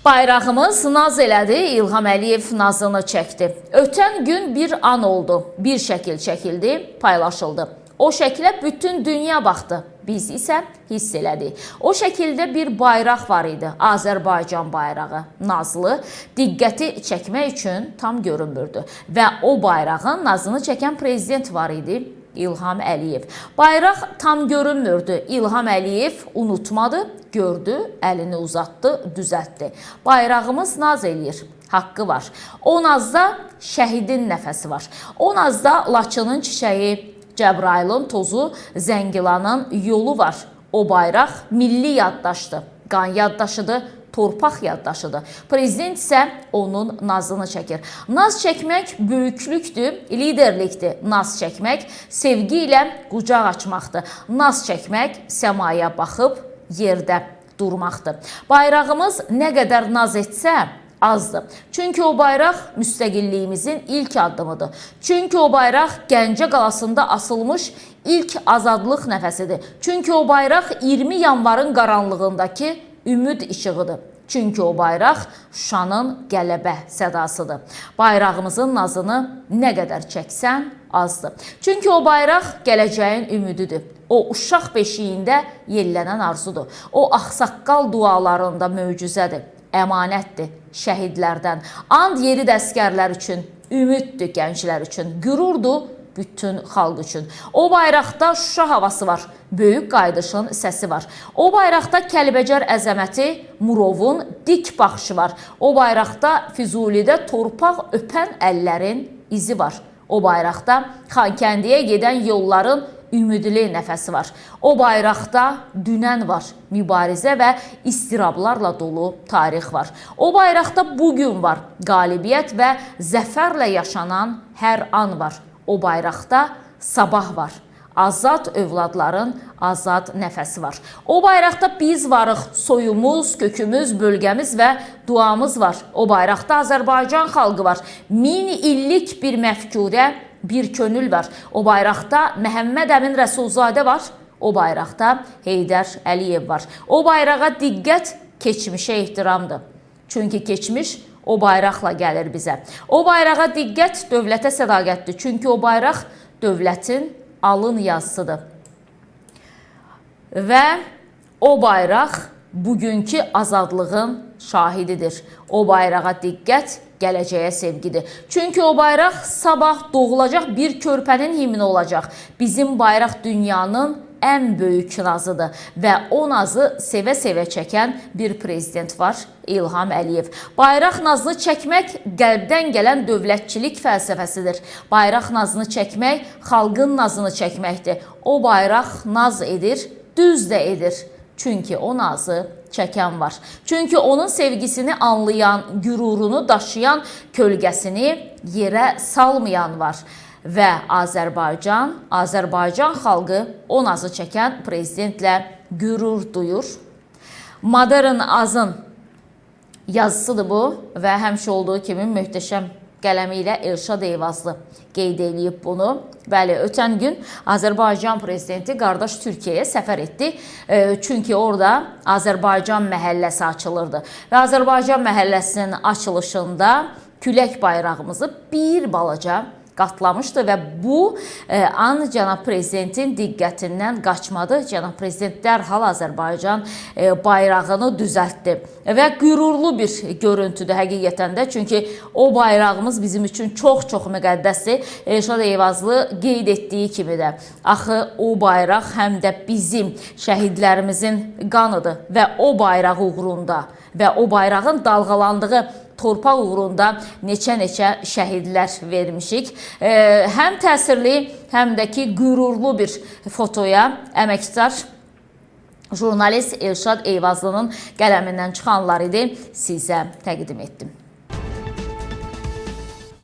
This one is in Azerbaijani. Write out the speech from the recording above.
Bayrağımız naz elədi, İlham Əliyev nazını çəkdi. Ötən gün bir an oldu, bir şəkil çəkildi, paylaşıldı. O şəkilə bütün dünya baxdı, biz isə hiss elədik. O şəkildə bir bayraq var idi, Azərbaycan bayrağı, nazlı, diqqəti çəkmək üçün tam görünmürdü. Və o bayrağın nazını çəkən prezident var idi, İlham Əliyev. Bayraq tam görünmürdü. İlham Əliyev unutmadı, gördü, əlini uzatdı, düzəltdi. Bayrağımız naz eləyir, haqqı var. O nazda şəhidin nəfəsi var. O nazda Laçının çiçəyi, Cəbrayılın tozu, Zəngilanın yolu var. O bayraq milli yaddaşdır, qan yaddaşıdır, torpaq yaddaşıdır. Prezident isə onun nazını çəkir. Naz çəkmək böyüklükdür, liderlikdir. Naz çəkmək sevgi ilə qucaq açmaqdır. Naz çəkmək səmaya baxıb yerdə durmaqdır. Bayrağımız nə qədər naz etsə azdır. Çünki o bayraq müstəqilliyimizin ilk addımıdır. Çünki o bayraq Gəncə qalasında asılmış ilk azadlıq nəfəsidir. Çünki o bayraq 20 yanvarın qaranlığındakı ümid işığıdır. Çünki o bayraq Şuşanın qələbə sədasıdır. Bayrağımızın nazını nə qədər çəksən azdır. Çünki o bayraq gələcəyin ümididir. O uşaq beşiyində yellənən arzudur. O ağsaqqal dualarında möcüzədir, əmanətdir şəhidlərdən. And yeri də əsgərlər üçün, ümiddir gənclər üçün, qürurdur bütün xalq üçün. O bayraqda Şuşa havası var, böyük qaydışın səsi var. O bayraqda Kəlbəcər əzəməti, Murovun dik baxışı var. O bayraqda Füzulidə torpaq öpən əllərin izi var. O bayraqda Xankəndiyə gedən yolların ümidli nəfəsi var. O bayraqda dünən var, mübarizə və istirablarla dolu tarix var. O bayraqda bugün var, qalibiyyət və zəfərlə yaşanan hər an var. O bayraqda sabah var, azad övladların azad nəfəsi var. O bayraqda biz varıq, soyumuz, kökümüz, bölgəmiz və duamız var. O bayraqda Azərbaycan xalqı var, 1000 illik bir məfkurə, bir könül var. O bayraqda Məhəmməd Əmin Rəsulzadə var. O bayraqda Heydər Əliyev var. O bayrağa diqqət, keçmişə ehtiramdır. Çünki keçmiş o bayraqla gəlir bizə. O bayrağa diqqət, dövlətə sədaqətdir. Çünki o bayraq dövlətin alın yazısıdır. Və o bayraq bugünkü azadlığın şahididir. O bayrağa diqqət, gələcəyə sevgidir. Çünki o bayraq sabah doğulacaq bir körpənin himni olacaq. Bizim bayraq dünyanın ən böyük nazıdır və o nazı sevə-sevə çəkən bir prezident var, İlham Əliyev. Bayraq nazını çəkmək qəlbdən gələn dövlətçilik fəlsəfəsidir. Bayraq nazını çəkmək xalqın nazını çəkməkdir. O bayraq naz edir, düz də edir. Çünki o nazı çəkən var. Çünki onun sevgisini anlayan, qürurunu daşıyan, kölgəsini yerə salmayan var. Və Azərbaycan xalqı o nazı çəkən prezidentlə qürur duyur. Modern Azın yazısıdır bu və həmişə olduğu kimi möhtəşəm qələmi ilə Elşad Eyvazlı qeyd edib bunu. Bəli, ötən gün Azərbaycan prezidenti qardaş Türkiyəyə səfər etdi. Çünki orada Azərbaycan məhəlləsi açılırdı. Və Azərbaycan məhəlləsinin açılışında külək bayrağımızı bir balaca qatlamışdı və bu an cənab prezidentin diqqətindən qaçmadı. Cənab prezident dərhal Azərbaycan bayrağını düzəltdi və qürurlu bir görüntüdür həqiqətən də. Çünki o bayrağımız bizim üçün çox-çox müqəddəsdir. Elşad Eyvazlı qeyd etdiyi kimi də axı o bayraq həm də bizim şəhidlərimizin qanıdır və o bayraq uğrunda və o bayrağın dalğalandığı torpaq uğrunda neçə-neçə şəhidlər vermişik. Həm təsirli, həm də ki qürurlu bir fotoya əməkdar jurnalist Elşad Eyvazlının qələmindən çıxanlar idi, sizə təqdim etdim.